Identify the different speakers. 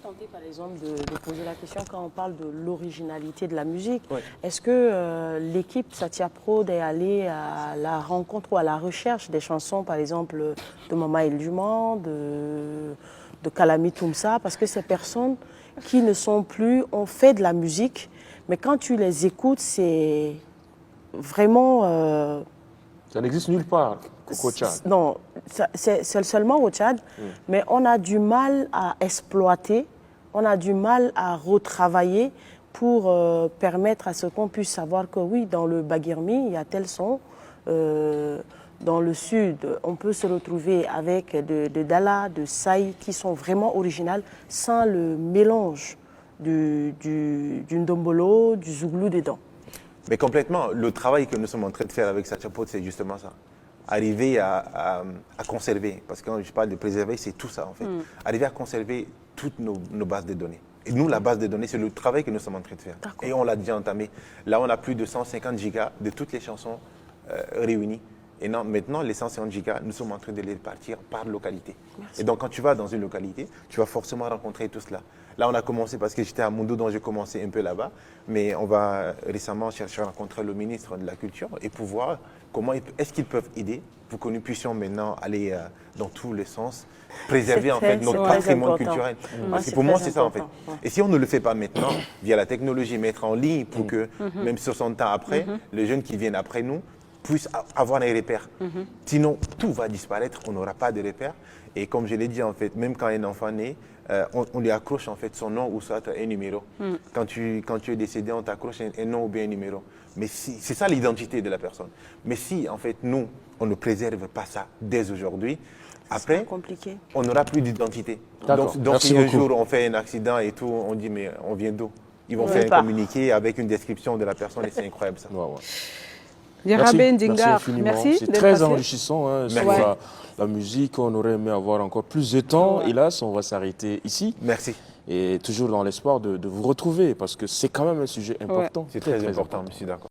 Speaker 1: tenté, par exemple, de poser la question quand on parle de l'originalité de la musique.
Speaker 2: Oui.
Speaker 1: Est-ce que l'équipe Satia Prod est allée à la rencontre ou à la recherche des chansons, par exemple, de Mama El Duman, de Kalami Toumsa, parce que ces personnes qui ne sont plus, ont fait de la musique, mais quand tu les écoutes, c'est vraiment...
Speaker 2: Ça n'existe nulle part qu'au Tchad.
Speaker 1: Non, c'est seulement au Tchad, mais on a du mal à exploiter, on a du mal à retravailler pour permettre à ce qu'on puisse savoir que oui, dans le Baguirmi, il y a tel son. Dans le sud, on peut se retrouver avec de Dala, de Saï, qui sont vraiment originales, sans le mélange du Ndombolo, du Zouglou dedans.
Speaker 3: Mais complètement, le travail que nous sommes en train de faire avec Satia Prod, c'est justement ça. Arriver à conserver, parce que quand je parle de préserver, c'est tout ça en fait. Arriver à conserver toutes nos bases de données. Et nous, la base de données, c'est le travail que nous sommes en train de faire. Et on l'a déjà entamé. Là, on a plus de 150 gigas de toutes les chansons réunies. Et non, maintenant, les 150 gigas, nous sommes en train de les répartir par localité. Merci. Et donc, quand tu vas dans une localité, tu vas forcément rencontrer tout cela. Là, on a commencé parce que j'étais à Mundo, donc j'ai commencé un peu là-bas. Mais on va récemment chercher à rencontrer le ministre de la Culture et pour voir comment est-ce qu'ils peuvent aider pour que nous puissions maintenant aller dans tous les sens, préserver en fait notre patrimoine culturel. Parce que pour moi, c'est ça en fait. Et si on ne le fait pas maintenant, via la technologie, mettre en ligne pour que, même 60 ans après, les jeunes qui viennent après nous, puissent avoir des repères. Sinon, tout va disparaître, on n'aura pas de repères. Et comme je l'ai dit, en fait, même quand un enfant naît, on lui accroche en fait son nom ou soit un numéro. Quand tu es décédé, on t'accroche un nom ou bien un numéro. Mais c'est ça l'identité de la personne. Mais si, en fait, nous, on ne préserve pas ça dès aujourd'hui, après, on n'aura plus d'identité. Donc si un jour on fait un accident et tout, on dit, mais on vient d'où? Ils vont faire un communiqué avec une description de la personne et c'est incroyable ça.
Speaker 2: Merci infiniment. C'est très enrichissant hein, sur
Speaker 1: Ouais.
Speaker 2: la musique. On aurait aimé avoir encore plus de temps. Hélas, on va s'arrêter ici.
Speaker 3: Merci.
Speaker 2: Et toujours dans l'espoir de vous retrouver parce que c'est quand même un sujet important.
Speaker 3: C'est très important, je suis d'accord.